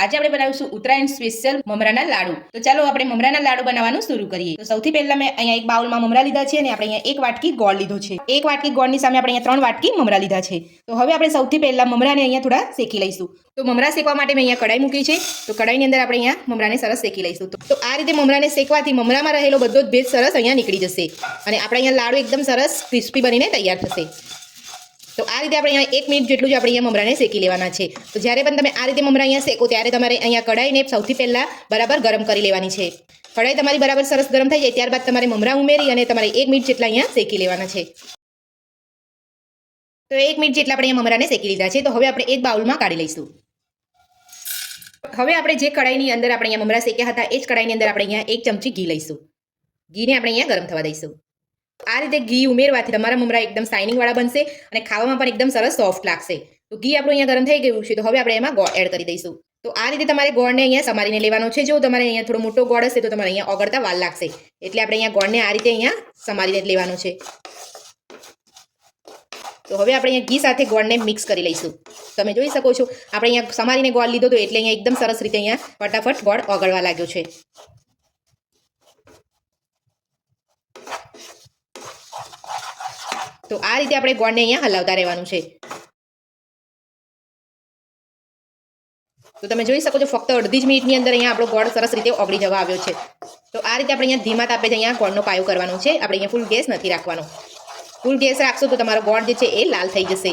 આજે આપણે બનાવીશું ઉત્તરાયણ સ્પેશિયલ મમરાના લાડુ। તો ચાલો આપણે મમરાના લાડુ બનાવવાનું શરૂ કરીએ। તો સૌથી પહેલા મેં અહીંયા એક બાઉલમાં મમરા લીધા છે અને આપણે અહીંયા એક વાટકી ગોળ લીધો છે। એક વાટકી ગોળની સામે આપણે અહીંયા 3 વાટકી મમરા લીધા છે। તો હવે આપણે સૌથી પહેલા મમરાને અહીંયા થોડા શેકી લઈશું। તો મમરા શેકવા માટે મેં અહીંયા કડાઈ મૂકી છે। તો કડાઈની અંદર આપણે અહીંયા મમરાને સરસ શેકી લઈશું। તો આ રીતે મમરાને શેકવાથી મમરામાં રહેલો બધો જ ભેજ સરસ અહીંયા નીકળી જશે અને આપણે અહીંયા લાડુ એકદમ સરસ ક્રિસ્પી બનીને તૈયાર થશે। તો આ રીતે આપણે અહીંયા 1 મિનિટ જેટલું જ આપણે અહીંયા મમરાને શેકી લેવાના છે। તો જ્યારે પણ તમે આ રીતે મમરા અહીંયા શેકો ત્યારે તમારે અહીંયા કડાઈને સૌથી પહેલા બરાબર ગરમ કરી લેવાની છે। કડાઈ તમારી બરાબર સરસ ગરમ થઈ જાય ત્યારબાદ તમારે મમરા ઉમેરી અને તમારે 1 મિનિટ જેટલા અહીંયા શેકી લેવાના છે। તો 1 મિનિટ જેટલા આપણે અહીંયા મમરાને શેકી લીધા છે। તો હવે આપણે એક બાઉલમાં કાઢી લઈશું। હવે આપણે જે કડાઈની અંદર આપણે અહીંયા મમરા શેક્યા હતા એ જ કડાઈની અંદર આપણે અહીંયા 1 ચમચી ઘી લઈશું। ઘીને આપણે અહીંયા ગરમ થવા દઈશું। આ રીતે ઘી ઉમેરવાથી તમારા મમરા એકદમ શાઇનિંગ વાળા બનશે અને ખાવામાં પણ એકદમ સરસ સોફ્ટ લાગશે। તો ઘી આપણું અહીંયા ગરમ થઈ ગયું છે। તો હવે આપણે એમાં ગોળ એડ કરી દઈશું। તો આ રીતે તમારે ગોળને અહીંયા સમારીને લેવાનો છે। જો તમારે અહીંયા થોડો મોટો ગોળ હશે તો તમારે અહીંયા ઓગળતા વાર લાગશે, એટલે આપણે અહીંયા ગોળને આ રીતે અહીંયા સમારીને લેવાનો છે। તો હવે આપણે અહીંયા ઘી સાથે ગોળને મિક્સ કરી લઈશું। તમે જોઈ શકો છો આપણે અહીંયા સમારીને ગોળ લીધો તો એટલે અહીંયા એકદમ સરસ રીતે અહીંયા ફટાફટ ગોળ ઓગળવા લાગ્યો છે। તો આ રીતે આપણે ગોળને અહીંયા હલાવતા રહેવાનું છે। તો તમે જોઈ શકો છો ફક્ત અડધી જ મિનિટની અંદર અહીંયા આપણો ગોળ સરસ રીતે ઓગળી જવા આવ્યો છે। તો આ રીતે આપણે અહીંયા ધીમા તાપે જ અહીંયા ગોળનો પાયો કરવાનો છે। આપણે અહીંયા ફૂલ ગેસ નથી રાખવાનો। ફૂલ ગેસ રાખશો તો તમારો ગોળ જે છે એ લાલ થઈ જશે